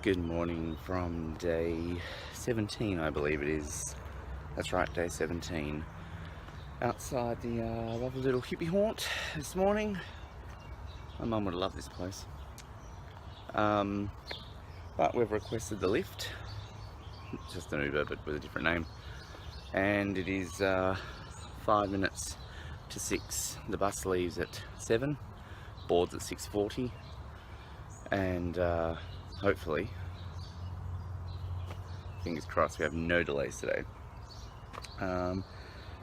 Good morning from day 17, I believe it is. That's right, day 17. Outside the lovely little hippie haunt this morning. My mum would love this place. But we've requested the lift. It's just an Uber, but with a different name. And it is 5 minutes to 6. The bus leaves at 7, boards at 6:40, and hopefully, fingers crossed, we have no delays today. Then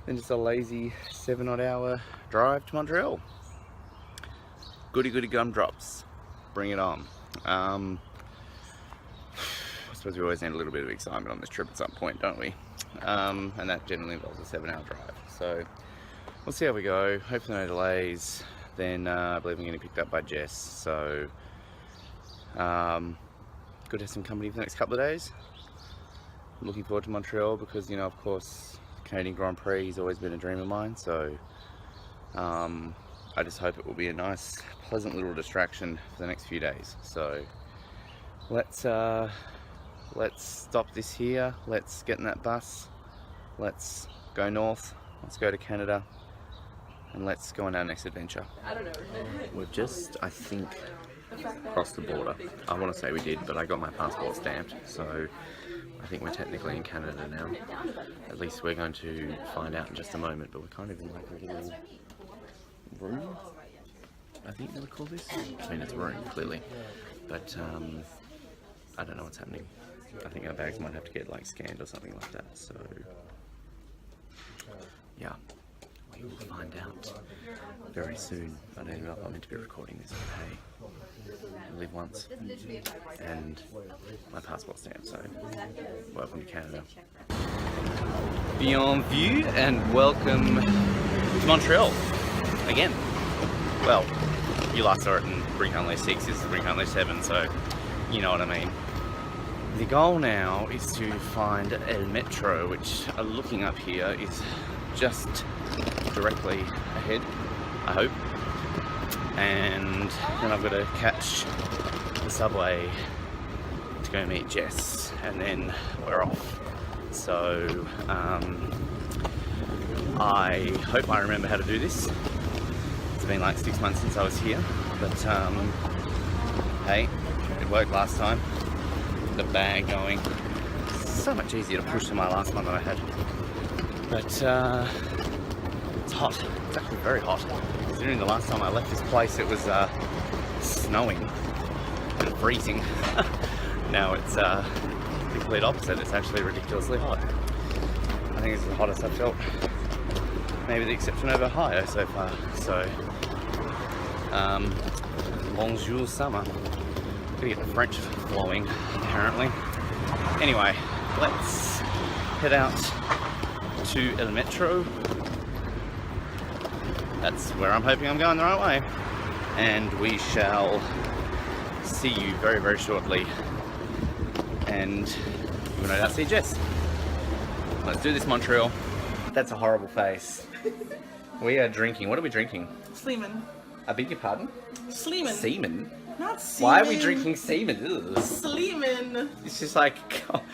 just a lazy 7-odd hour drive to Montreal. Goody goody gumdrops, bring it on. I suppose we always need a little bit of excitement on this trip at some point, don't we? And that generally involves a 7-hour drive. So we'll see how we go. Hopefully no delays. Then I believe I'm getting picked up by Jess. So good to have some company for the next couple of days. I'm looking forward to Montreal because, you know, of course, Canadian Grand Prix has always been a dream of mine. So I just hope it will be a nice, pleasant little distraction for the next few days. So let's stop this here. Let's get in that bus. Let's go north. Let's go to Canada. And let's go on our next adventure. We've just, I think, crossed the border. I want to say we did, but I got my passport stamped, so I think we're technically in Canada now. At least we're going to find out in just a moment, but we're kind of in like a little room, I think they would call this. I mean, it's a room, clearly, but I don't know what's happening. I think our bags might have to get like scanned or something like that, so yeah. We will find out very soon. I don't know if I'm meant to be recording this, but hey, I live once, and my passport stamp, so welcome to Canada. Bienvenue and welcome to Montreal again. Well, you last saw it in Brink Unleashed 6, this is Brink Unleashed 7, so you know what I mean. The goal now is to find El Metro, which, looking up here, is just directly ahead, I hope. And then I've got to catch the subway to go meet Jess, and then we're off. So I hope I remember how to do this. It's been like 6 months since I was here, but hey, it worked last time. The bag going. So much easier to push than my last one that I had. But it's hot. It's actually very hot. Considering the last time I left this place it was snowing and freezing. Now it's the complete opposite. It's actually ridiculously hot. I think it's the hottest I've felt. Maybe the exception of Ohio so far. So bonjour summer. Gotta get the French flowing, apparently. Anyway, let's head out to El Metro. That's where I'm hoping I'm going the right way. And we shall see you very, very shortly. And we're no doubt see Jess. Let's do this, Montreal. That's a horrible face. We are drinking. What are we drinking? Sleeman. I beg your pardon? Sleeman. Semen? Not semen. Why are we drinking semen? Ugh. Sleeman. It's just like,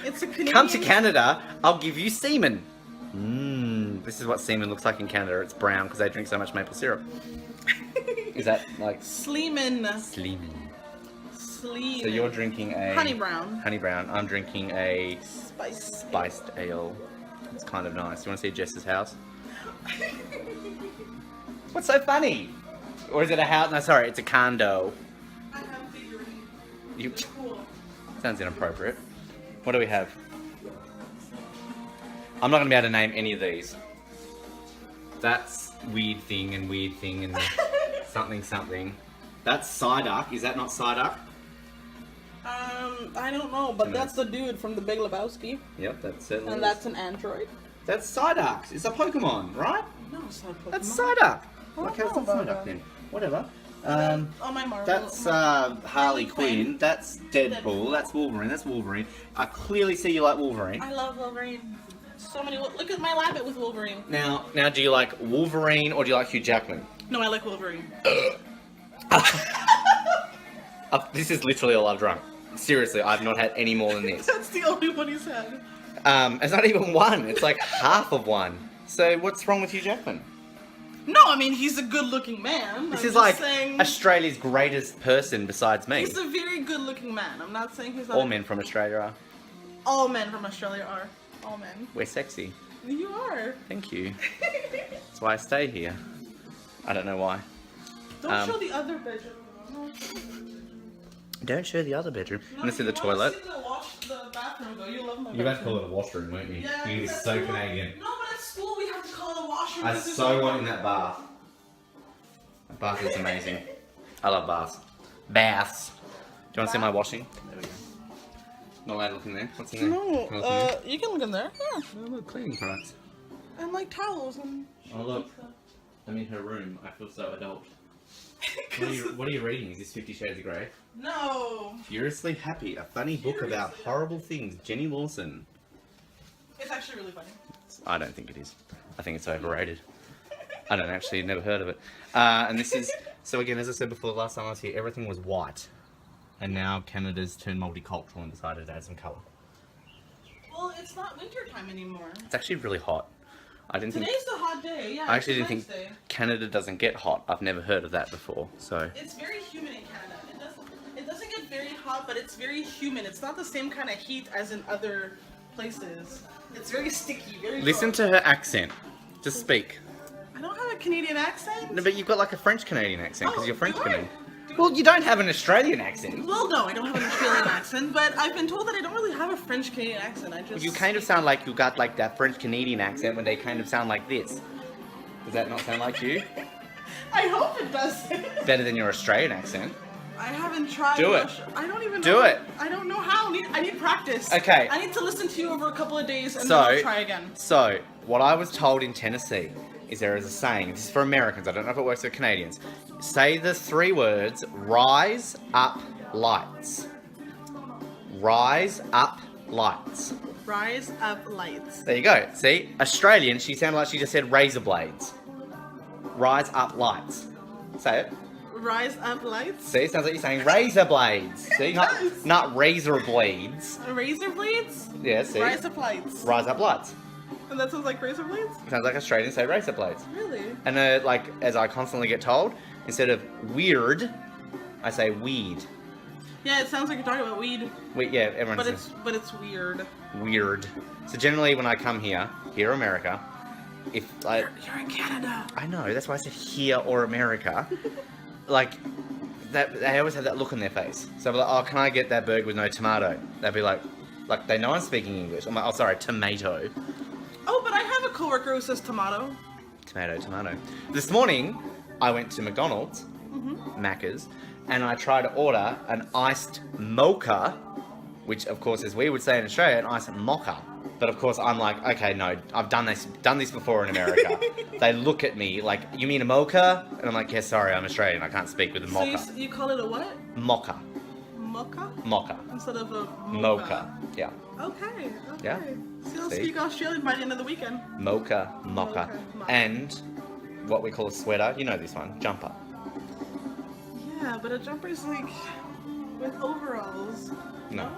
It's a Canadian. come to Canada, I'll give you semen. This is what semen looks like in Canada. It's brown because they drink so much maple syrup. Is that like Sleeman. Sleeman? Sleeman. So you're drinking a Honey brown. Honey brown. I'm drinking a Spice. spiced ale. It's kind of nice. You want to see Jess's house? What's so funny? Or is it a house? No, sorry, it's a condo. I have figurines. You Cool. sounds inappropriate. What do we have? I'm not going to be able to name any of these. That's weird thing and something something. That's Psyduck. Is that not Psyduck? I don't know, but that's the dude from the Big Lebowski. Yep, that's it. And that's an android. That's Psyduck. It's a Pokemon, right? No, it's not Pokemon. That's Psyduck. Oh, Okay, what's no, Psyduck then? Whatever. Oh, my Marvel. That's Harley Quinn. That's Deadpool. That's Wolverine. That's Wolverine. I clearly see you like Wolverine. I love Wolverine. So many. Look at my Labbit with Wolverine. Now, do you like Wolverine or do you like Hugh Jackman? No, I like Wolverine. This is literally all I've drunk. Seriously, I've not had any more than this. That's the only one he's had. It's not even one. It's like half of one. So what's wrong with Hugh Jackman? No, I mean, he's a good-looking man. This I'm is just like saying, Australia's greatest person besides me. he's a very good-looking man. I'm not saying he's not. All men from Australia are. All men from Australia are. All men. We're sexy. You are. Thank you. That's why I stay here. I don't know why. Don't show the other bedroom. No. Don't show the other bedroom. No, Want to see the you toilet? wanna see the bathroom though. You love my You bedroom. had to call it a washroom, weren't you? Yeah, You're that's so cool. Canadian. No, but at school we have to call it a washroom. I because there's so no- want in that bath. That bath is amazing. I love baths. Baths. Do you want to see my washing? There we go. Not allowed to look in there. What's in there? No, Can I look in there? you can look in there. Yeah. Oh, look, cleaning products. And like towels and. Oh look, I'm in her room. I feel so adult. What are you reading? Is this 50 Shades of Grey? No. Furiously Happy, a funny book about Furiously horrible things. Jenny Lawson. It's actually really funny. I don't think it is. I think it's overrated. I don't actually, never heard of it. And this is, so again, as I said before, the last time I was here, everything was white. And now Canada's turned multicultural and decided to add some colour. Well, it's not winter time anymore. It's actually really hot. I didn't think, Today's the hot day. Yeah. I actually it's didn't think Wednesday. Canada doesn't get hot. I've never heard of that before, so. It's very humid in Canada. It doesn't get very hot, but it's very humid. It's not the same kind of heat as in other places. It's very sticky, very Listen dry. to her accent. Just speak. I don't have a Canadian accent. No, but you've got like a French-Canadian accent, because Oh, you're French do I? Canadian. Well, you don't have an Australian accent. Well, no, I don't have an Australian accent, but I've been told that I don't really have a French Canadian accent. I just You kind of sound like you got like that French-Canadian accent when they kind of sound like this. Does that not sound like you? I hope it does. Better than your Australian accent. I haven't tried. Do it. I don't even know. Do it. I don't know how. I need practice. Okay. I need to listen to you over a couple of days and So- then I'll try again. So, what I was told in Tennessee is there is a saying, this is for Americans, I don't know if it works for Canadians. Say the 3 words, rise up lights. Rise up lights. Rise up lights. There you go. See? Australian, she sounded like she just said razor blades. Rise up lights. Say it. Rise up lights. See? Sounds like you're saying razor blades. See? does. Not razor blades. Razor blades. Yeah, see? Rise up lights. Rise up lights. And that sounds like razor blades. Sounds like Australians say razor blades. Really? And like, as I constantly get told, instead of weird, I say weed. Yeah, it sounds like you're talking about weed, Yeah, everyone but says it's weird. weird. So generally when I come here in America, if I... You're in Canada. I know, that's why I said here or America. Like, that they always have that look on their face. So I'll be like, oh, can I get that burger with no tomato? They'll be like, they know I'm speaking English. I'm like, oh, sorry, tomato. Oh, but I have a coworker who says tomato. Tomato, tomato. This morning, I went to McDonald's, Macca's, and I tried to order an iced mocha, which, of course, as we would say in Australia, an iced mocha. But of course, I'm like, okay, no, I've done this before in America. They look at me like, you mean a mocha? And I'm like, yeah, sorry, I'm Australian. I can't speak with a mocha. So you call it a what? Mocha. Mocha? Mocha. Instead of a Mocha. Yeah. Okay. Yeah. So you'll See? speak Australian by the end of the weekend. Mocha. Mocha. Mocha. And what we call a sweater, you know this one, jumper. Yeah, but a jumper's like with overalls. No.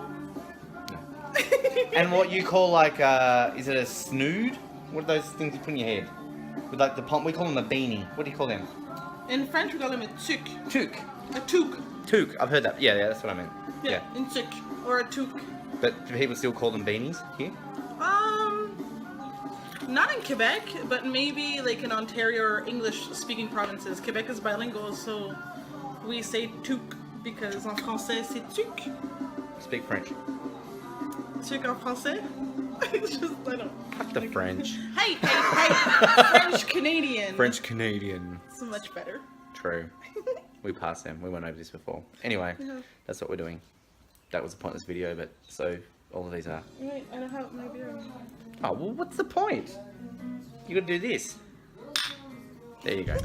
And what you call like, is it a snood? What are those things you put in your head? With like the we call them a beanie. What do you call them? In French, we call them a toque. Toque. A toque. Toque. I've heard that. Yeah, that's what I meant. Yeah, in toque. Or a toque. But do people still call them beanies here? Not in Quebec, but maybe like in Ontario or English-speaking provinces. Quebec is bilingual, so we say toque because en français c'est toque. Speak French. Toque en français? It's just, I don't. Fuck the French. Hey! French Canadian. French Canadian. It's much better. True. We passed them. We went over this before. Anyway, Yeah. that's what we're doing. That was a pointless video, but so all of these are. Wait, I don't have my beer. Oh, well, what's the point? You gotta do this. There you go.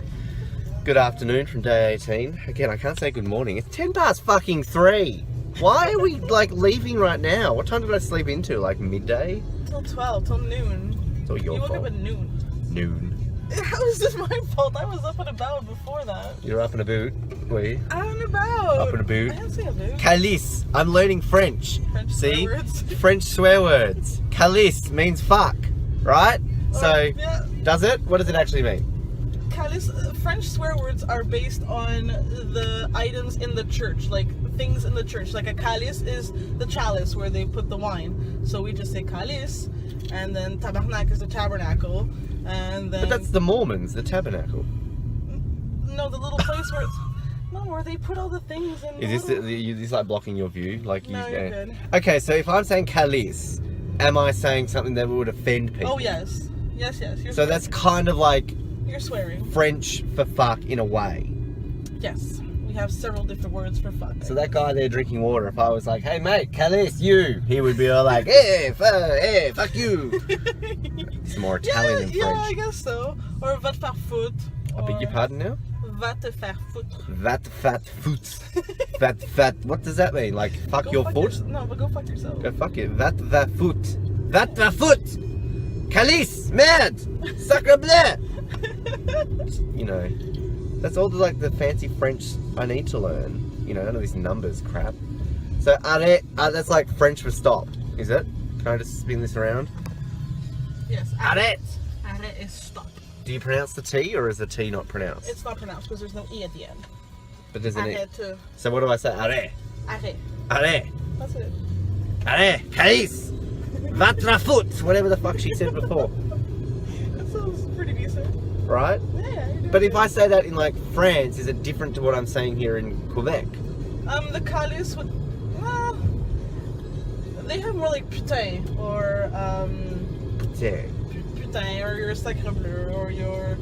Good afternoon from day 18. Again, I can't say good morning. It's 10 past fucking 3. Why are we, like, leaving right now? What time did I sleep into? Like, midday? Till 12, till noon. It's all your You woke fault. up at noon. Noon. How is this my fault? I was up and about before that. You're up and about. we? Out and about. Up and about. I didn't say about. Calice. I'm learning French. French See? swear words. French swear words. Calice means fuck, right? So, yeah. does it? What does it actually mean? French swear words are based on the items in the church, like things in the church. Like a calice is the chalice where they put the wine. So we just say calice, and then tabernacle is the tabernacle, and then. But that's the Mormons, the tabernacle. No, the little place where. No, where they put all the things in. Is this like blocking your view? Like No, you're good. Okay, so if I'm saying calice, am I saying something that would offend people? Oh yes, yes. You're So that's kind of like you're swearing. French for fuck in a way. Yes, we have several different words for fuck. So that guy there drinking water, if I was like, hey mate, calice, you, he would be all like, hey, fuck you. It's more Italian than yeah, French. I guess so. Or va te faire foutre. I beg your pardon now? Va te faire foutre. Vat fat foot. Fat. What does that mean? Like fuck Go your fuck foot? No, but go fuck yourself. Go fuck it. Vat va foot. Vat va foot. Calice, merde, sacre bleu. You know, that's all the fancy French I need to learn. You know, none of these numbers crap. So arrête, that's like French for stop, is it? Can I just spin this around? Yes. Arrête. Arrête is stop. Do you pronounce the T or is the T not pronounced? It's not pronounced because there's no E at the end. But there's an E. Arrête too. So what do I say? Arrête. Arrête. Arrête. That's it. Arrête. Calice. Votre foot. Whatever the fuck she said before. That sounds pretty decent. Right? Yeah, you're doing But if good. I say that in like France, is it different to what I'm saying here in Quebec? The calice would. Well, they have more like putain or Yeah. putain or your sacre bleu or your.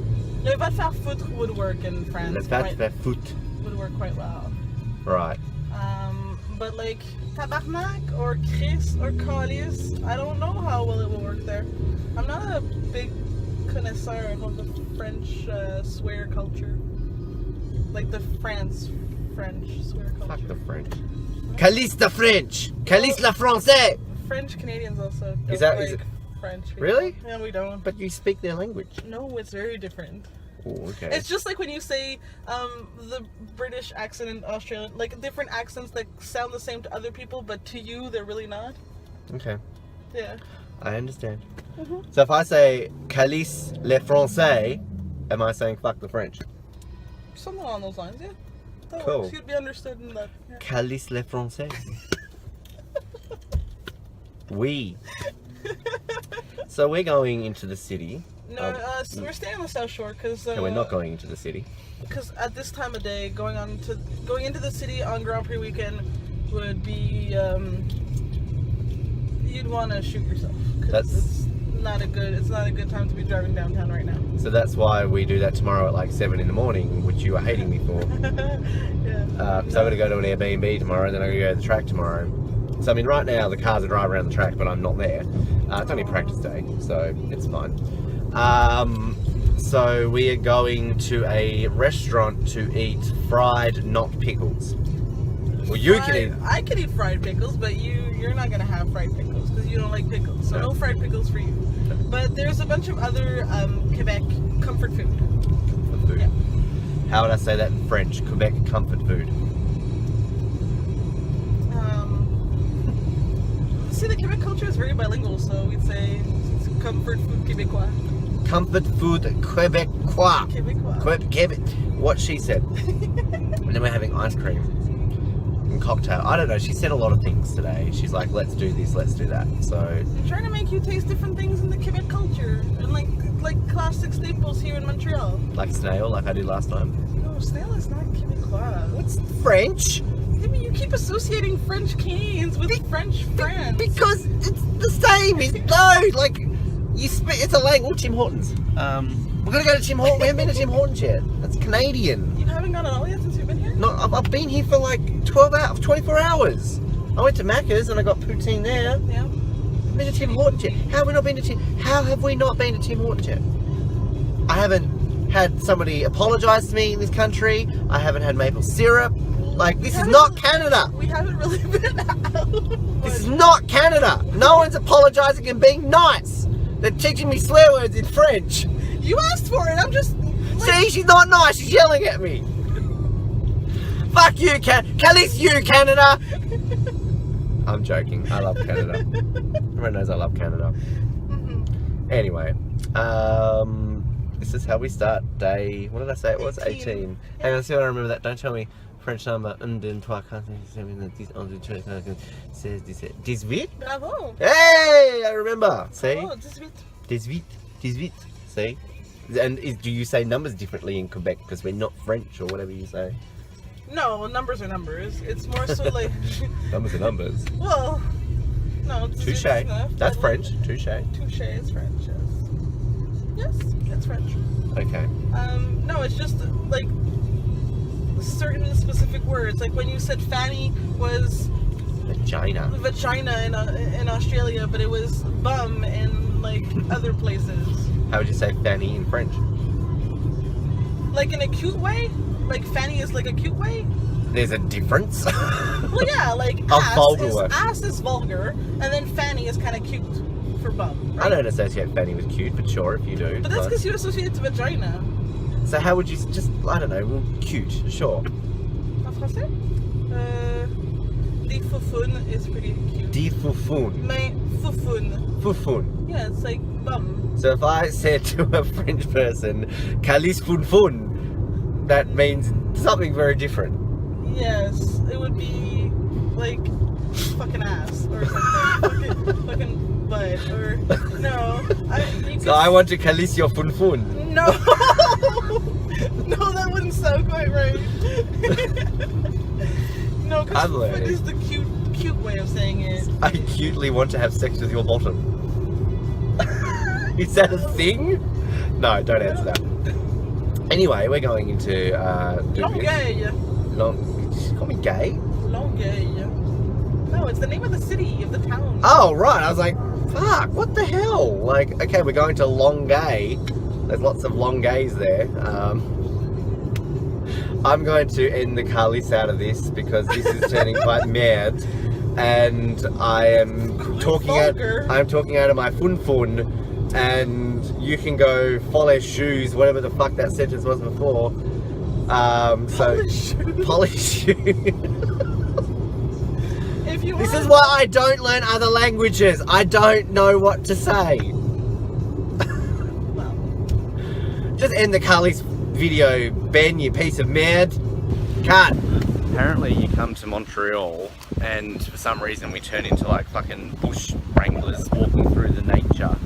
Le va te faire foutre would work in France. Le vat foot. Would work quite well. Right. But like tabarnak or Chris or calice, I don't know how well it will work there. I'm not a big connoisseur of the French swear culture, like the French swear culture. Fuck the French. Calice the French. Calice la Français. French Canadians also don't Is that- like is it- French people. Really? Yeah, we don't. But you speak their language. No, it's very different. Oh, okay. It's just like when you say the British accent and Australian, like different accents that sound the same to other people, but to you they're really not. Okay. Yeah. I understand. Mhm. So if I say Calice les Français, am I saying fuck the French? Something along those lines, yeah. That Cool. works. You'd be understood in that. Yeah. Calice les Français. Oui. So we're going into the city. No, so we're staying on the South Shore because No, we're not going into the city. Because at this time of day, going into the city on Grand Prix weekend would be you'd want to shoot yourself because it's not a good time to be driving downtown right now. So that's why we do that tomorrow at like 7 in the morning, which you are hating me for. Yeah. So I'm going to go to an Airbnb tomorrow, and then I'm going to go to the track tomorrow. So I mean, right now the cars are driving around the track, but I'm not there. It's only practice day, so it's fine. So we are going to a restaurant to eat fried, not pickles. Well, you can eat. I can eat fried pickles, but you're not gonna have fried pickles because you don't like pickles. So no fried pickles for you. But there's a bunch of other Quebec comfort food. Comfort food. Yeah. How would I say that in French? Quebec comfort food. See, the Quebec culture is very bilingual, so we'd say it's comfort food Québécois. Comfort food Quebecois. Québécois. Quebec. What she said. And then we're having ice cream and cocktail. I don't know. She said a lot of things today. She's like, let's do this, let's do that. So I'm trying to make you taste different things in the Quebec culture and like classic staples here in Montreal. like snail, like I did last time. No, snail is not Québécois. What's French? I mean, you keep associating French Canadians with French friends. Because it's the same. No, like it's a language. Tim Hortons. We're gonna go to Tim Hortons. We haven't been to Tim Hortons yet. That's Canadian. You haven't gone at all yet since you've been here? No, I've been here for like 24 hours. I went to Macca's and I got poutine there. Yeah. I've been to Tim Hortons yet. How have we not been to Tim Hortons yet? I haven't had somebody apologise to me in this country. I haven't had maple syrup. Like, this is not Canada. We haven't really been out. This is not Canada. No one's apologising and being nice. They're teaching me swear words in French. You asked for it. I'm just. See, she's not nice. She's yelling at me. Fuck you, Calice, you, Canada! I'm joking. I love Canada. Everyone knows I love Canada. Anyway, this is how we start day. What did I say it was? 18. Hang on, see what I remember that. Don't tell me French number. 1, 2, 3, 4, 5, 6, 7, 8, 18. Bravo. Hey, I remember. See? Oh, 18. 18. See? And do you say numbers differently in Quebec because we're not French or whatever you say? No, numbers are numbers. It's more so like. Numbers are numbers. Well, no. Touche. That's French. Touche. Touche is French. Yes. Yes, it's French. Okay. No, it's just like certain specific words. Like when you said fanny was Vagina in Australia, but it was bum in like other places. How would you say fanny in French? Like in a cute way? Like fanny is like a cute way? There's a difference. Well, yeah, like ass is vulgar, and then fanny is kind of cute for bum. Right? I don't associate fanny with cute, but sure, if you do. But that's because you associate it to vagina. So how would you just, I don't know, well, cute, sure. En français? Des foufounes is pretty cute. Des foufounes. Mais foufoune. Foufoune. Yeah, it's like bum. So if I said to a French person, Calice foufounes, that means something very different. Yes, it would be like fucking ass or something. fucking butt or no. I want to Calice your foufounes. No, no, that wouldn't sound quite right. No, because foot is the cute way of saying it. I cutely want to have sex with your bottom. Is that a thing? No, don't answer that. Anyway, we're going into Longueuil. Did you call me gay? Longueuil. No, it's the name of the city, of the town. Oh, right. I was like, fuck, what the hell? Like, okay, we're going to Longueuil. There's lots of Longueuils there. I'm going to end the Calice out of this because this is turning quite mad. And I am talking out of my fun, and you can go follow shoes, whatever the fuck that sentence was before. Polish shoes. This is why I don't learn other languages. I don't know what to say. Just end the Calice video, Ben, you piece of mad. Cut. Apparently you come to Montreal and for some reason we turn into like fucking bush wranglers walking through the nature.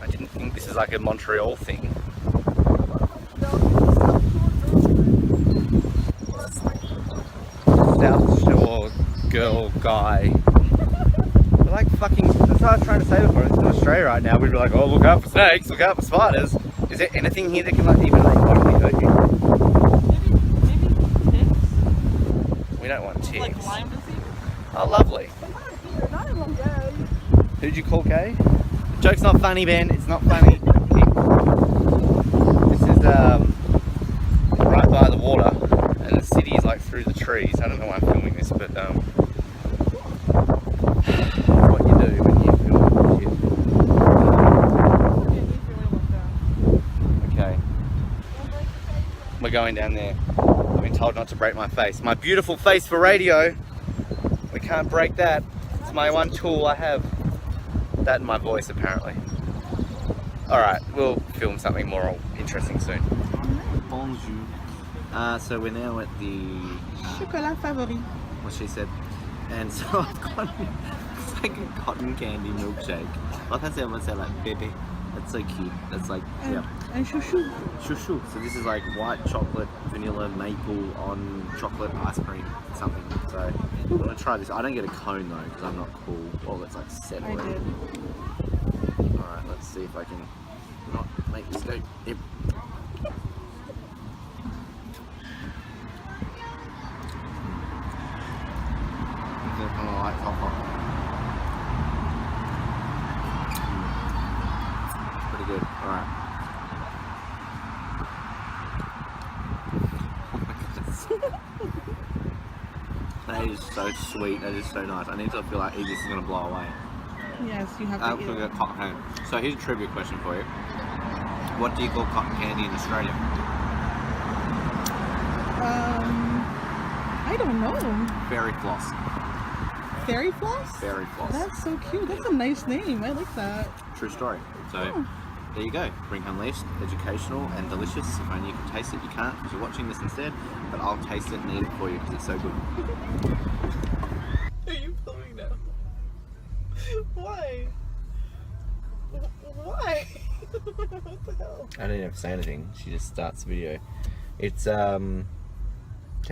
I didn't think this is like a Montreal thing. South Shore girl guy. We're like fucking, that's what I was trying to say before. It's in Australia right now. We'd be like, oh, look out for snakes, look out for spiders. Is there anything here that can like even remotely hurt you? Maybe ticks. We don't want ticks. Like Lyme disease. Oh, lovely. Not even gay. Who'd you call gay? The joke's not funny, Ben. It's not funny. This is right by the water, and the city is like through the trees. I don't know why I'm filming this, but what you do when you film shit. Okay. We're going down there. I've been told not to break my face. My beautiful face for radio. We can't break that. It's my one tool I have. That and my voice, apparently. Alright, we'll film something more interesting soon. Bonjour. So we're now at the... Chocolat favori. what she said. And so I've got... it's like a cotton candy milkshake. I can't say I'm gonna say like bebe. That's so cute. That's like, yeah. And chouchou. Chouchou. So this is like white chocolate, vanilla, maple on chocolate ice cream, something. So I'm gonna try this. I don't get a cone though because I'm not cool. Well, it's like set I already. did. All right, let's see if I can not make this go. Yep. Kind of like hot. Pretty good. All right. That is so sweet. That is so nice. I need to feel like this is gonna blow away. Yes, you have to eat it. Cotton candy. So here's a trivia question for you. What do you call cotton candy in Australia? I don't know. Fairy Floss. Fairy Floss? Fairy Floss. That's so cute. That's a nice name. I like that. True story. So Oh. there you go. Brink Unleashed, educational and delicious. If only you can taste it, you can't because you're watching this instead. But I'll taste it and eat it for you because it's so good. Are you filming now? Why? Why? What the hell? I didn't have to say anything. She just starts the video. It's 10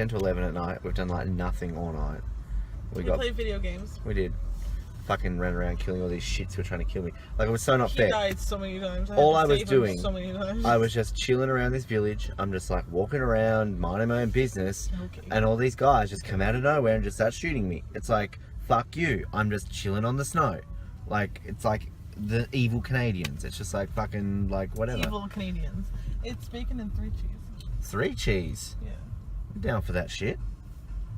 to 11 at night. We've done like nothing all night. We played video games. We did. Fucking ran around killing all these shits who were trying to kill me. Like, it was so not He fair. died so many times. All I had to was save him doing, so many times. I was just chilling around this village. I'm just like walking around, minding my own business, Okay. and all these guys just come out of nowhere and just start shooting me. It's like, fuck you. I'm just chilling on the snow. Like, it's like the evil Canadians. It's just like fucking, like, whatever. Evil Canadians. It's bacon and 3 cheese. 3 cheese. Yeah. I'm down for that shit.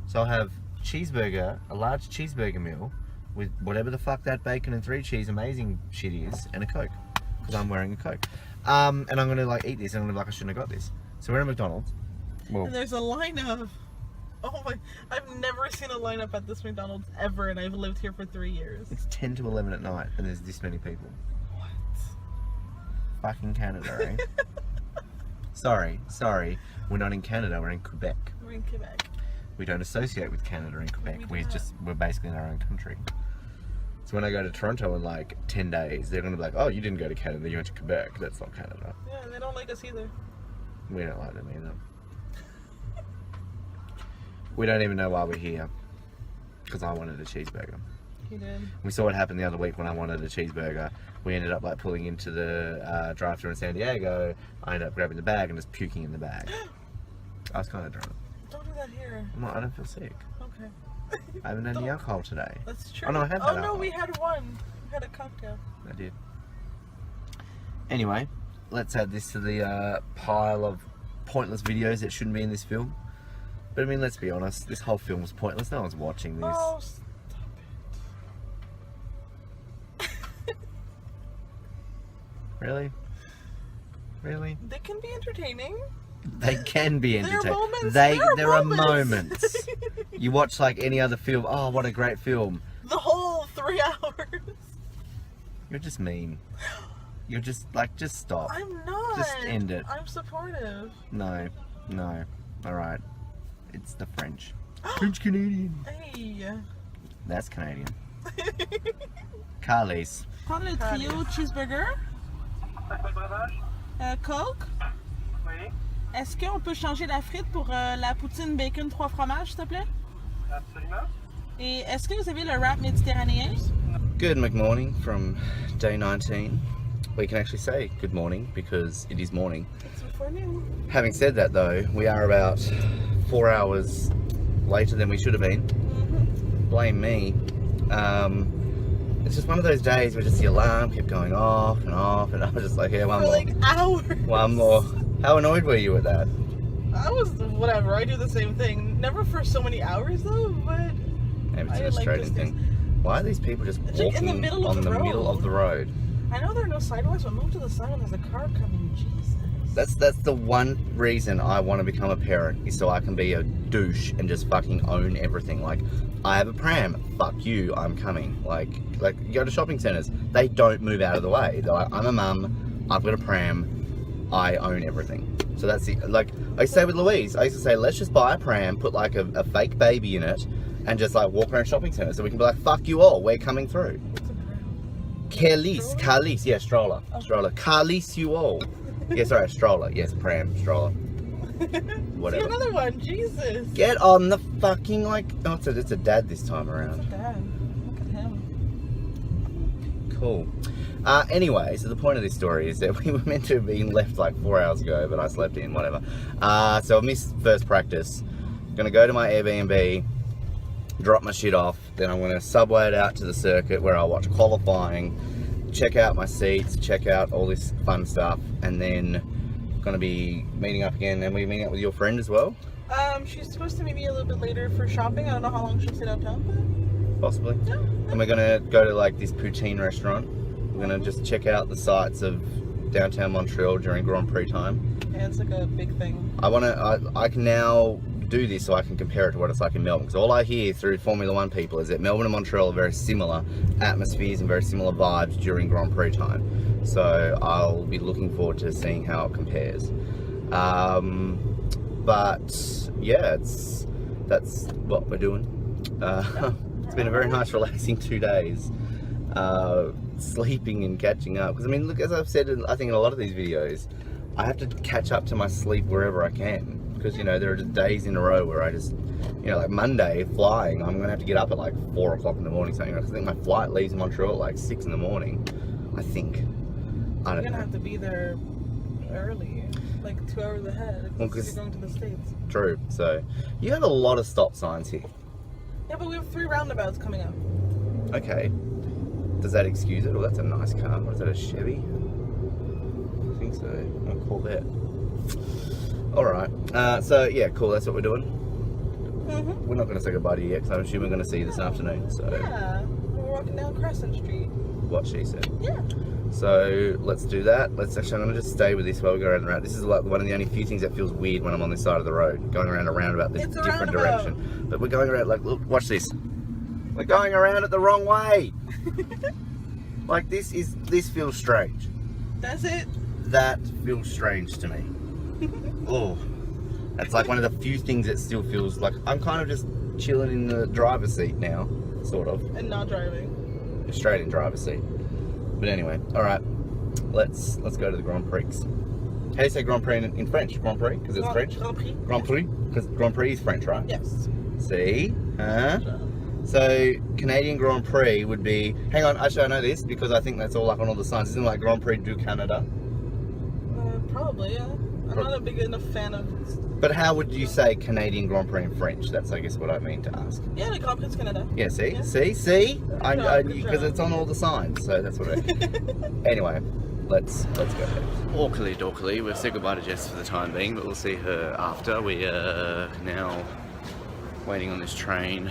So I'll have cheeseburger, a large cheeseburger meal with whatever the fuck that bacon and 3 cheese amazing shit is, and a Coke. Because I'm wearing a Coke. And I'm gonna like eat this and I'm gonna be like, I shouldn't have got this. So we're at McDonald's. Well, And there's a line of... Oh my... I've never seen a lineup at this McDonald's ever, and I've lived here for 3 years. it's 10 to 11 at night and there's this many people. What? Fucking Canada, eh? Sorry. We're not in Canada, we're in Quebec. We're in Quebec. We don't associate with Canada and Quebec. We do not. We're basically in our own country. So when I go to Toronto in like 10 days, they're gonna be like, oh, you didn't go to Canada, you went to Quebec. That's not Canada. Yeah, and they don't like us either. We don't like them either. We don't even know why we're here. Because I wanted a cheeseburger. He did. We saw what happened the other week when I wanted a cheeseburger. We ended up like pulling into the drive-thru in San Diego. I ended up grabbing the bag and just puking in the bag. I was kind of drunk. Don't do that here. I don't feel sick. Okay. I haven't had any alcohol today. That's true. Oh no, I had that Oh no, alcohol. we had one. We had a cocktail. I did. Anyway, let's add this to the pile of pointless videos that shouldn't be in this film. But I mean, let's be honest, this whole film was pointless. No one's watching this. Oh, stop it. Really? Really? They can be entertaining. They can be There are entertaining. moments. There are moments. You watch like any other film. Oh, what a great film! The whole 3 hours. You're just mean. You're just like, just stop. I'm not. Just end it. I'm supportive. No. All right. It's the French. French Canadian. Hey. That's Canadian. Carly's. Prends le trio cheeseburger. Coke. Oui, Est-ce qu'on peut changer la frite pour la poutine bacon 3 fromages, s'il te plaît? absolument. Et est-ce que vous avez le wrap méditerranéen? Good morning from day 19. We can actually say good morning because it is morning. It's before noon. Having said that though, we are about 4 hours later than we should have been. Blame me. It's just one of those days where just the alarm kept going off and off, and I was just like, yeah, one For more. like hours. One more. How annoyed were you at that? I was whatever. I do the same thing. Never for so many hours though, but Maybe it's I an like Australian this thing. Why are these people just It's like walking in the middle of on the the middle road. of the road? I know there are no sidewalks, but move to the side when there's a car coming. Jesus. That's the one reason I want to become a parent, is so I can be a douche and just fucking own everything. Like, I have a pram, fuck you, I'm coming. Like you go to shopping centres, they don't move out of the way. They're like, I'm a mum, I've got a pram, I own everything. So that's the, like, I used to say with Louise, I used to say, let's just buy a pram, put like a fake baby in it, and just like walk around shopping centres so we can be like, fuck you all, we're coming through. What's a pram? Carlis, yeah, stroller, Carlis you all. Yes, sorry, stroller, yes, pram, stroller. See Whatever. another one. Jesus. Get on the fucking, like, oh, it's a dad this time around. Dad, look at him. Cool. Anyway, so the point of this story is that we were meant to have been left like 4 hours ago, but I slept in, whatever. So I missed first practice. Gonna go to my Airbnb, drop my shit off, then I'm gonna subway it out to the circuit where I'll watch qualifying, check out my seats, check out all this fun stuff, and then gonna be meeting up again. And we're meeting up with your friend as well, She's supposed to meet me a little bit later for shopping. I don't know how long she'll sit downtown, possibly. but yeah. And we're gonna go to like this poutine restaurant. We're gonna just check out the sights of downtown Montreal during Grand Prix time. Yeah, it's like a big thing. I can now do this so I can compare it to what it's like in Melbourne. Because all I hear through Formula One people is that Melbourne and Montreal are very similar atmospheres and very similar vibes during Grand Prix time. So I'll be looking forward to seeing how it compares. But yeah, that's what we're doing. It's been a very nice, relaxing 2 days. Sleeping and catching up. Because I mean, look, as I've said, I think in a lot of these videos, I have to catch up to my sleep wherever I can. Because, you know, there are just days in a row where I just, you know, like Monday flying, I'm going to have to get up at like 4 o'clock in the morning. Something. Because I think my flight leaves Montreal at like 6 in the morning. I think. I don't know. You're going to have to be there early. Like 2 hours ahead. Well, because you're going to the States. True. So, you have a lot of stop signs here. Yeah, but we have 3 roundabouts coming up. Okay. Does that excuse it? Oh, that's a nice car. What is that, a Chevy? I think so. A Corvette. Alright. So, yeah, cool. That's what we're doing. Mm-hmm. We're not going to say goodbye to you yet, because I'm assuming we're going to see you this afternoon. So, yeah. We're walking down Crescent Street. what she said. Yeah. So, let's do that. I'm going to just stay with this while we go around and around. This is like one of the only few things that feels weird when I'm on this side of the road. Going around a roundabout this It's a different roundabout. direction. But we're going around, like, look, watch this. We're going around it the wrong way. Like, this feels strange. That's it. That feels strange to me. Oh, that's like one of the few things that still feels like I'm kind of just chilling in the driver's seat now, sort of. And not driving. Australian driver's seat. But anyway, all right, let's go to the Grand Prix. How do you say Grand Prix in French? Grand Prix, because it's French. Grand Prix. Grand Prix, because Grand Prix is French, right? Yes. See, huh? So Canadian Grand Prix would be. Hang on, actually I know this because I think that's all up on all the signs. Isn't it like Grand Prix du Canada? Probably, yeah. I'm not a big enough fan of. But how would you say Canadian Grand Prix in French? That's, I guess, what I mean to ask. Yeah, the Grand Prix Canada. Yeah, see? Yeah. See? Good Because job. it's on all the signs, so that's what I mean. Anyway, let's go ahead. Awkwardly dorkily, we've said goodbye to Jess for the time being, but we'll see her after. We are now waiting on this train.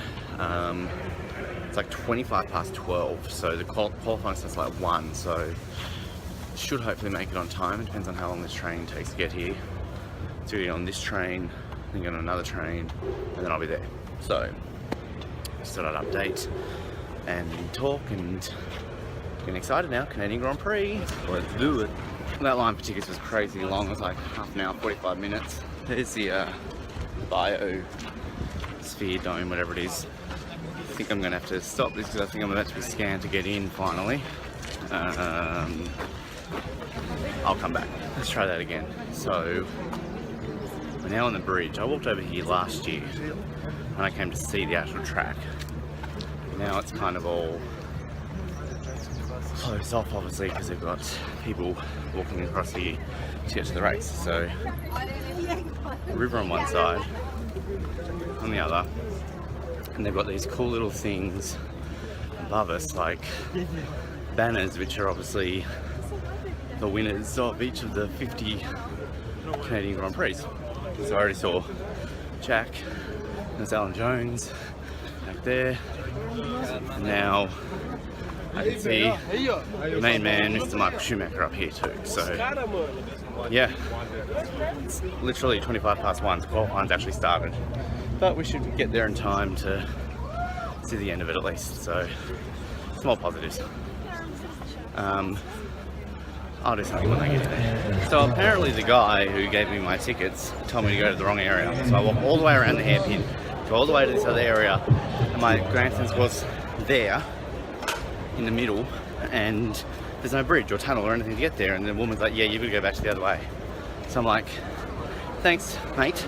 It's like 25 past 12, so the qualifying starts like 1, so should hopefully make it on time. It depends on how long this train takes to get here. So we're on this train, then get on another train, and then I'll be there. So, just thought I'd update and talk and getting excited now. Canadian Grand Prix, let's do it. That line for tickets was crazy long. It was like half an hour, 45 minutes. There's the biosphere dome, whatever it is. I think I'm gonna have to stop this because I think I'm about to be scanned to get in finally. I'll come back. Let's try that again. So, we're now on the bridge. I walked over here last year when I came to see the actual track. Now it's kind of all closed off, obviously, because they've got people walking across here to get to the race. So, the river on one side, on the other, and they've got these cool little things above us, like banners, which are obviously the winners of each of the 50 Canadian Grand Prix. So I already saw Jack, there's Alan Jones back there, and now I can see the main man, Mr. Michael Schumacher, up here too. So yeah, it's literally 25 past 1, so qualifying's actually started. But we should get there in time to see the end of it at least, so small positives. I'll do something when I get there. So apparently the guy who gave me my tickets told me to go to the wrong area. So I walked all the way around the hairpin, go all the way to this other area, and my grandson was there in the middle, and there's no bridge or tunnel or anything to get there, and the woman's like, yeah, you've got to go back to the other way. So I'm like, thanks, mate.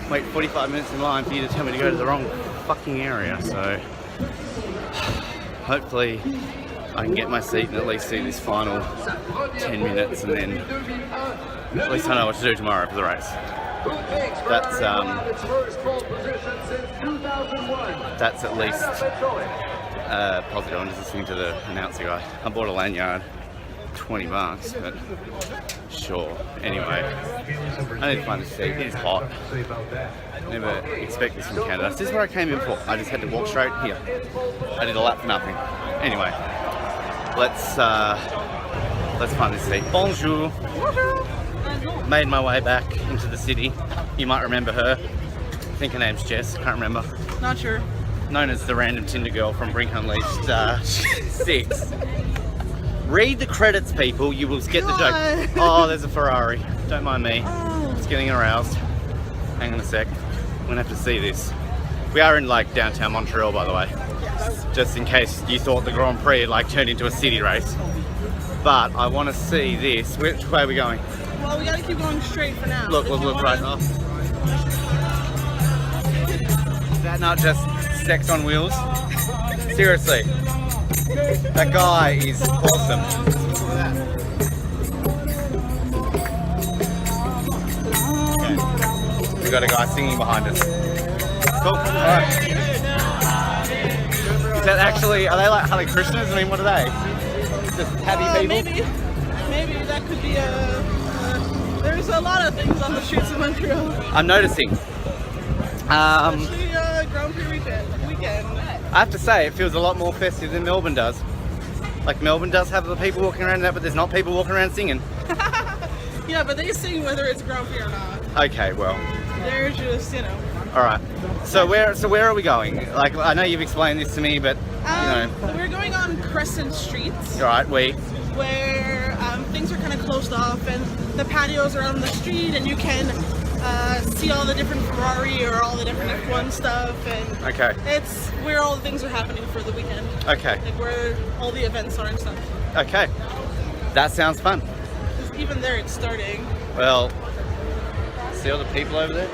Wait 45 minutes in line for you to tell me to go to the wrong fucking area. So hopefully I can get my seat and at least see this final 10 minutes, and then at least I know what to do tomorrow for the race. That's at least positive. I'm just listening to the announcer guy. I bought a lanyard, $20, but sure. Anyway, I need to find a seat. It is hot. Never expect this from Canada. This is where I came in for. I just had to walk straight here. I did a lap for nothing. Anyway, let's find this seat. Bonjour. Made my way back into the city. You might remember her. I think her name's Jess, can't remember. Not sure. Known as the random Tinder girl from Brink Unleashed 6. Read the credits, people, you will get the joke. Oh, there's a Ferrari. Don't mind me. It's getting aroused. Hang on a sec. I'm gonna have to see this. We are in like downtown Montreal, by the way. Just in case you thought the Grand Prix had like turned into a city race. But I want to see this. Which way are we going? Well, we gotta keep going straight for now. Look, right off. Is that not just sex on wheels? Seriously. That guy is awesome. Okay. We got a guy singing behind us. Cool. Alright. Is that actually, are they like Hare Krishnas? I mean, what are they? Just happy people? Maybe that could be there's a lot of things on the streets of Montreal. I'm noticing. Especially Grand Prix weekend. I have to say, it feels a lot more festive than Melbourne does. Like Melbourne does have the people walking around that, but there's not people walking around singing. Yeah, but they sing whether it's Grand Prix or not. Okay, well. They're just, you know. All right. So where are we going? Like, I know you've explained this to me, but you know. We're going on Crescent Street. All right, where things are kind of closed off, and the patios are on the street, and you can see all the different Ferrari or all the different F1 stuff, and okay. It's where all the things are happening for the weekend. Okay. Like where all the events are and stuff. Okay. That sounds fun. 'Cause even there, it's starting. Well, see all the people over there?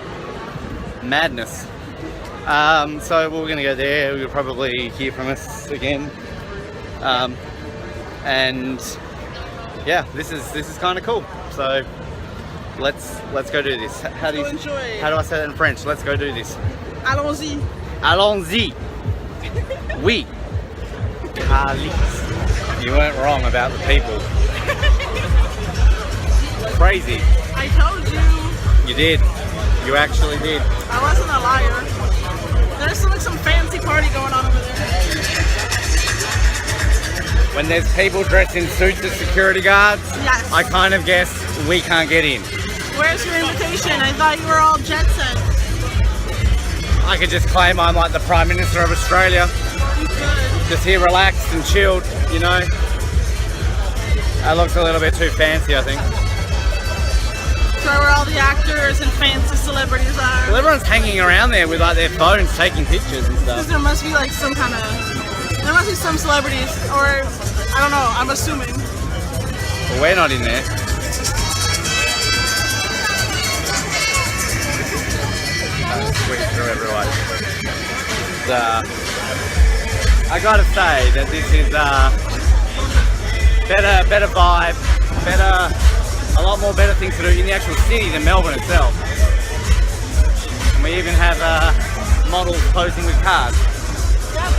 Madness. So we're gonna go there. You'll probably hear from us again. And yeah, this is kind of cool. So let's go do this. How do I say that in French? Let's go do this. Allons-y. Allons-y. Oui. Calice. You weren't wrong about the people. Crazy. I told you. You did. You actually did. I wasn't a liar. There's like some fancy party going on over there. When there's people dressed in suits as security guards, yes. I kind of guess we can't get in. Where's your invitation? I thought you were all jet set. I could just claim I'm like the Prime Minister of Australia. You could. Just here relaxed and chilled, you know. That looks a little bit too fancy, I think. So where all the actors and fancy celebrities are. Well, everyone's hanging around there with like their phones taking pictures and Because stuff. there must be like some kind of, there must be some celebrities, or I don't know, I'm assuming. Well, we're not in there. Squeeze through everyone. I gotta say that this is better vibe, a lot more better things to do in the actual city than Melbourne itself. And we even have models posing with cars. Yep.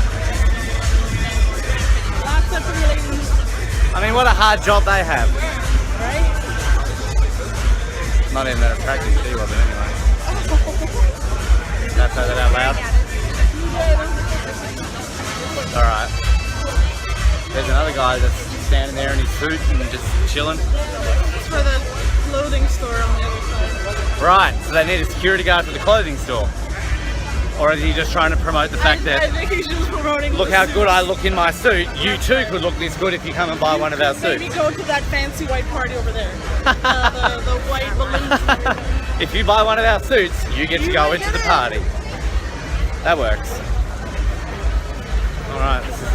Lots of pretty ladies. I mean, what a hard job they have. Right? Not even that attractive, she wasn't anyway. Did I say that out loud? Alright. There's another guy that's standing there in his suit and just chilling. It's for the clothing store on the other side. Right, so they need a security guard for the clothing store. Or is he just trying to promote the fact I that, think he's just promoting look the how suit. good I look in my suit, you too could look this good if you come and buy one of our suits. Maybe go to that fancy white party over there. The white balloons. If you buy one of our suits, you get to You go might into get the it. party. That works. Alright, this is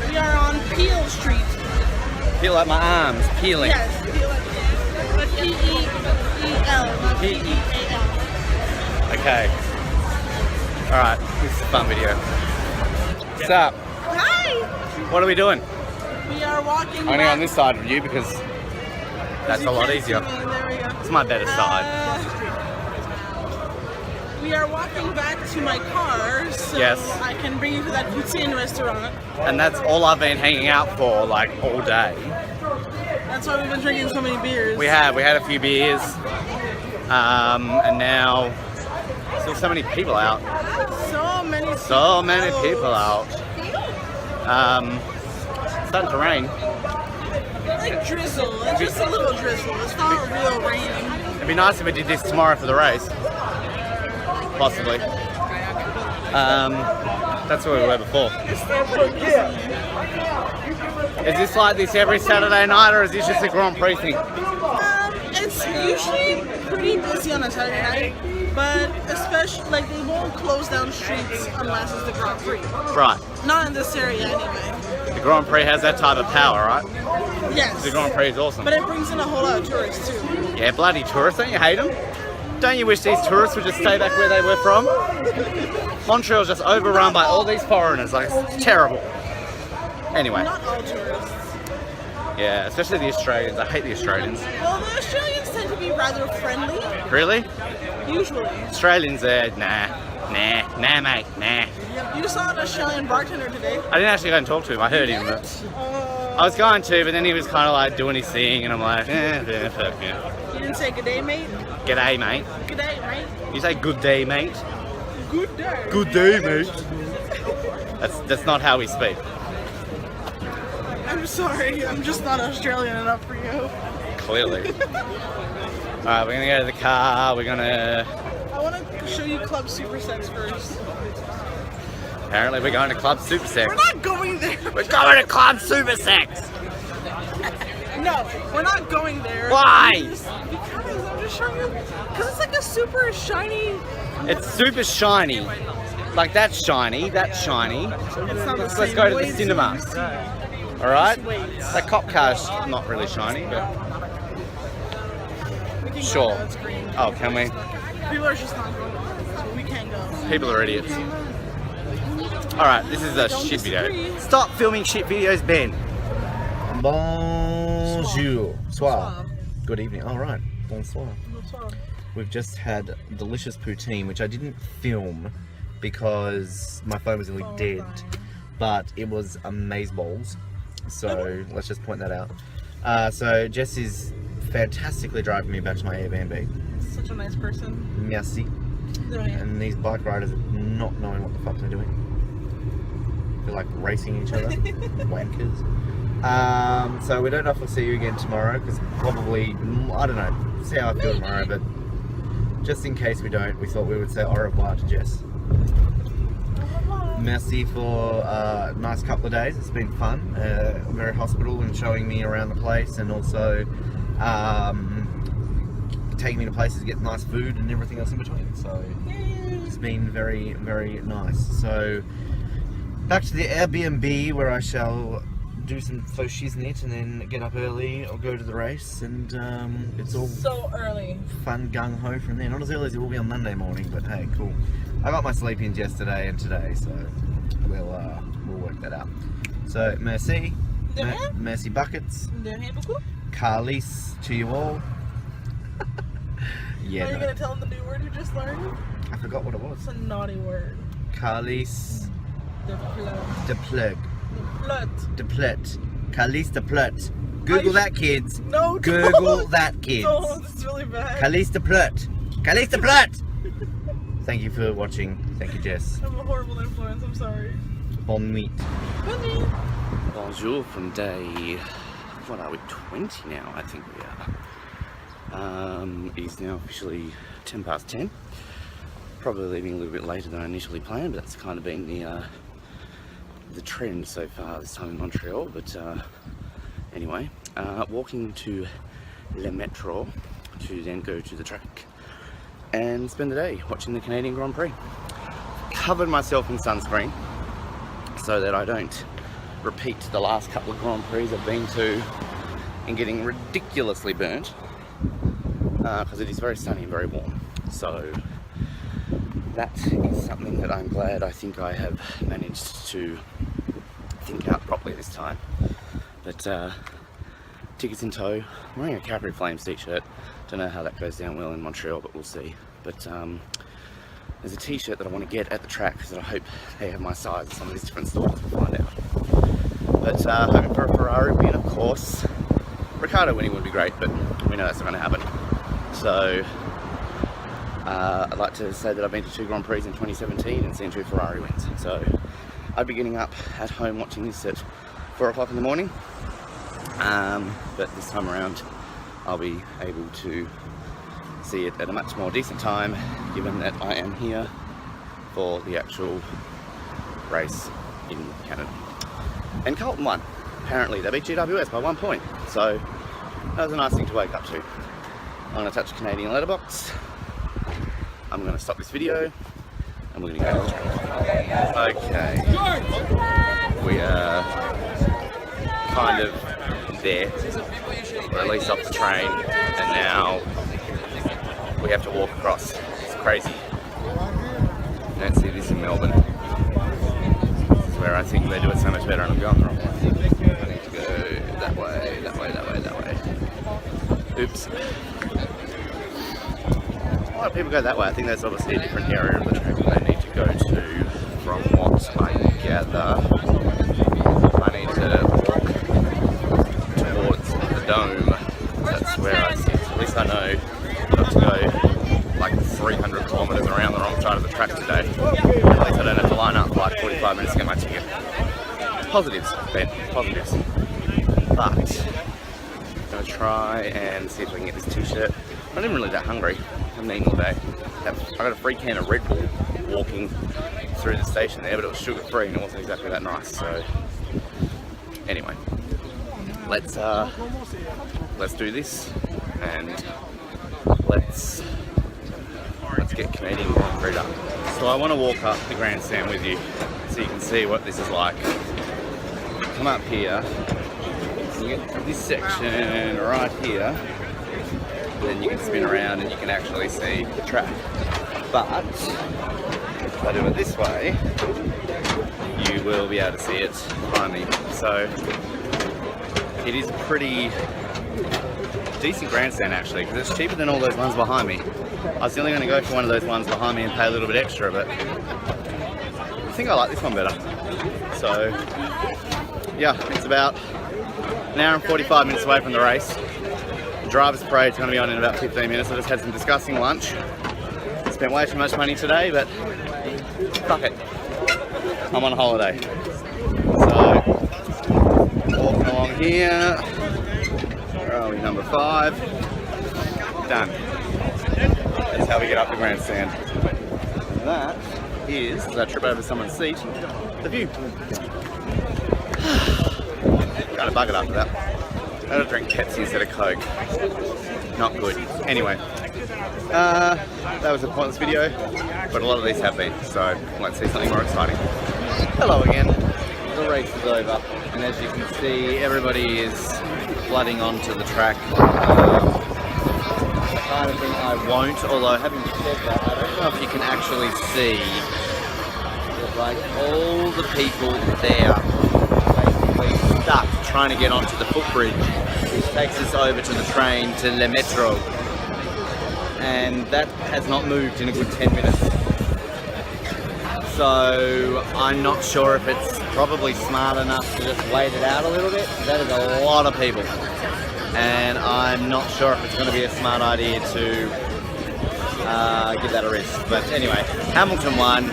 We are on Peel Street. feel like my arms peeling. Yes, Peel. But P-E-E-L, not P-E-A-L. Okay. Alright, this is a fun video. What's up? Hi! What are we doing? We are walking Only back. on this side of you because that's a lot You easier. can't see me. There we go. It's my better side. We are walking back to my car, so Yes. I can bring you to that poutine restaurant. And that's all I've been hanging out for like all day. That's why we've been drinking so many beers. We had a few beers. And now still so many people out. So many people out. Starting to rain. Like drizzle. It's just a little drizzle. It's not a real rain. It'd be nice if we did this tomorrow for the race. possibly. That's where we were before. Is this like this every Saturday night, or is this just a Grand Prix thing? It's usually pretty busy on a Saturday night, but especially like they won't close down streets unless it's the Grand Prix. Right. Not in this area anyway. The Grand Prix has that type of power, right? Yes. The Grand Prix is awesome. But it brings in a whole lot of tourists too. Yeah, bloody tourists, don't you hate them? Don't you wish these tourists would just stay back where they were from? Montreal's just overrun by all these foreigners, like it's terrible. Anyway. Not all tourists. Yeah, especially the Australians. I hate the Australians. Well, the Australians tend to be rather friendly. Really? Usually. Australians there, nah, mate, nah. You saw an Australian bartender today. I didn't actually go and talk to him, I heard him, but I was going to, but then he was kind of like doing his thing, and I'm like, fuck yeah. You didn't say good day, mate? G'day, mate. Good day, mate. You say good day, mate? Good day. Good day, mate. That's not how we speak. I'm sorry, I'm just not Australian enough for you. Clearly. Alright, we're gonna go to the car, we're gonna... I want to show you Club Super Sex first. Apparently we're going to Club Super Sex. We're not going there. We're going to Club Super Sex! No, we're not going there. Why? Because I'm just showing you. Because it's like a super shiny. It's super shiny. Like that's shiny, that's shiny. It's not the Let's same. go to Wait the till cinema. you see. Alright? Just wait. That cop car's not really shiny, but We can sure. Go now, it's green. Oh, can we? People are just not going. So we can't go. People are idiots. Alright, this is a Don't shit video. disagree. Stop filming shit videos, Ben. Bonjour. Soir. Bonsoir. Good evening. All right. Bonsoir. Bonsoir. We've just had delicious poutine, which I didn't film because my phone was nearly dead, but it was amazeballs. So let's just point that out. So Jess is fantastically driving me back to my Airbnb. Such a nice person. Merci. No, yeah. And these bike riders not knowing what the fuck they're doing. They're like racing each other. Wankers. So we don't know if we'll see you again tomorrow, because probably, I don't know, see how I feel tomorrow, but just in case we don't, we thought we would say au revoir to Jess. Merci for a nice couple of days. It's been fun. Very hospitable and showing me around the place, and also taking me to places to get nice food and everything else in between. So it's been very, very nice. So back to the Airbnb, where I shall do some faux shiznit and then get up early or go to the race, and it's all So early. fun gung-ho from there. Not as early as it will be on Monday morning, but hey, cool. I got my sleep-ins yesterday and today, so we'll work that out. So merci, De rien. merci buckets, De rien beaucoup. Carlis to you all. Yeah, Are you no, gonna tell them the new word you just learned? I forgot what it was. It's a naughty word. Carlis The plug. de plug, The plug. de plet, Carlis de plet. Google that, kids. No, Google don't. that, kids. Don't. It's really bad. Carlis de plet, Carlis de plet. Thank you for watching. Thank you, Jess. I'm a horrible influence. I'm sorry. Bon nuit. Good night. Bonjour from day, what are we, 20 now, I think we are. It is now officially 10 past 10. Probably leaving a little bit later than I initially planned, but that's kind of been the trend so far this time in Montreal. But anyway, walking to Le Metro to then go to the track and spend the day watching the Canadian Grand Prix. Covered myself in sunscreen so that I don't repeat the last couple of Grand Prix I've been to and getting ridiculously burnt, because it is very sunny and very warm. So that is something that I'm glad I think I have managed to think out properly this time. But tickets in tow. I'm wearing a Calgary Flames t-shirt. Don't know how that goes down well in Montreal, but we'll see. But there's a t-shirt that I want to get at the track that I hope they have my size at some of these different stores. We'll find out. But hoping for a Ferrari win, of course. Ricardo winning would be great, but we know that's not going to happen. So I'd like to say that I've been to 2 Grand Prix in 2017 and seen 2 Ferrari wins. So I'd be getting up at home watching this at 4 o'clock in the morning. But this time around I'll be able to see it at a much more decent time given that I am here for the actual race in Canada. And Carlton won. Apparently they beat GWS by 1 point, so that was a nice thing to wake up to. I'm going to touch the Canadian letterbox. I'm going to stop this video and we're going to go to the track. Okay, we are kind of there. We're at least off the train and now we have to walk across. It's crazy. You don't see this in Melbourne. This is where I think they do it so much better and I'm going the wrong way. I need to go that way, that way, that way, that way. Oops. A lot of people go that way. I think that's obviously a different area of the track that they need to go to. From what I gather, I need to walk towards the dome. That's where I sit. At least I know not to go like 300 kilometres around the wrong side of the track today. At least I don't have to line up for like 45 minutes to get my ticket. Positives, Ben, positives. But I'm going to try and see if I can get this t-shirt. I'm not even really that hungry. I haven't eaten all day. I got a free can of Red Bull walking through the station there, but it was sugar free and it wasn't exactly that nice. So anyway, let's do this and let's get Canadian Grand Prix done. So I want to walk up the grandstand with you so you can see what this is like. Come up here, you get this section right here, then you can spin around and you can actually see the track. But if I do it this way, you will be able to see it behind me. So it is a pretty decent grandstand actually, because it's cheaper than all those ones behind me. I was only going to go for one of those ones behind me and pay a little bit extra, but I think I like this one better. So yeah, it's about an hour and 45 minutes away from the race. The driver's parade's going to be on in about 15 minutes. I just had some disgusting lunch. Spent way too much money today, but fuck it. I'm on holiday. So, walking along here. Where are we? Number 5. Done. That's how we get up the grandstand. And that is, as I trip over someone's seat, the view. Got a bucket after that. I had to drink Pepsi instead of Coke. Not good. Anyway, that was a pointless video, but a lot of these have been, so let's see something more exciting. Hello again. The race is over, and as you can see, everybody is flooding onto the track. The kind of thing I won't, although having said that, I don't know if you can actually see that, like, all the people there basically stuck trying to get onto the footbridge, which takes us over to the train to Le Metro, and that has not moved in a good 10 minutes. So I'm not sure if it's probably smart enough to just wait it out a little bit. That is a lot of people, and I'm not sure if it's going to be a smart idea to give that a risk. But anyway, Hamilton won.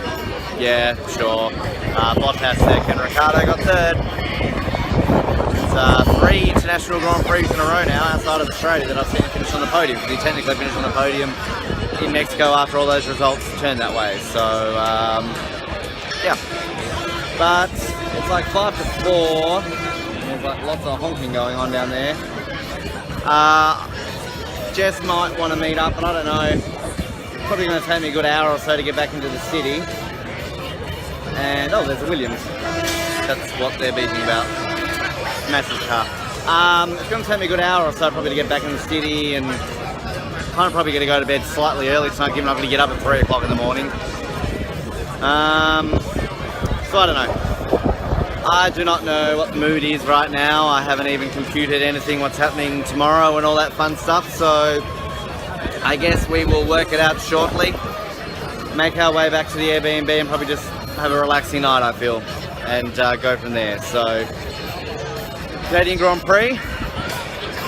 Yeah, sure. Bottas second. Ricciardo got third. It's 3 international Grand Prix in a row now outside of Australia that I've seen him finish on the podium. He technically finished on the podium in Mexico after all those results turned that way. So yeah, but it's like 5 to 4. There's like lots of honking going on down there. Jess might want to meet up, but I don't know. Probably going to take me a good hour or so to get back into the city. And oh, there's a Williams. That's what they're beating about. Massive car. It's going to take me a good hour or so probably to get back in the city, and kind of probably going to go to bed slightly early tonight, given I'm going to get up at 3 o'clock in the morning. So I don't know. I do not know what the mood is right now. I haven't even computed anything what's happening tomorrow and all that fun stuff, so I guess we will work it out shortly. Make our way back to the Airbnb and probably just have a relaxing night, I feel, and go from there. So Canadian Grand Prix,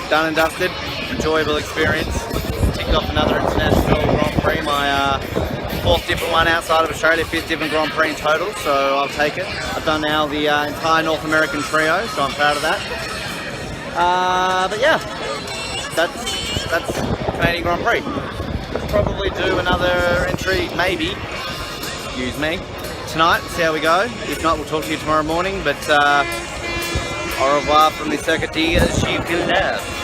done and dusted, enjoyable experience. Ticked off another international Grand Prix, my 4th different one outside of Australia, 5th different Grand Prix in total, so I'll take it. I've done now the entire North American trio, so I'm proud of that. But yeah, that's Canadian Grand Prix. probably do another entry, maybe, excuse me, tonight, see how we go. If not, we'll talk to you tomorrow morning, but au revoir from the Circuit de Gilles.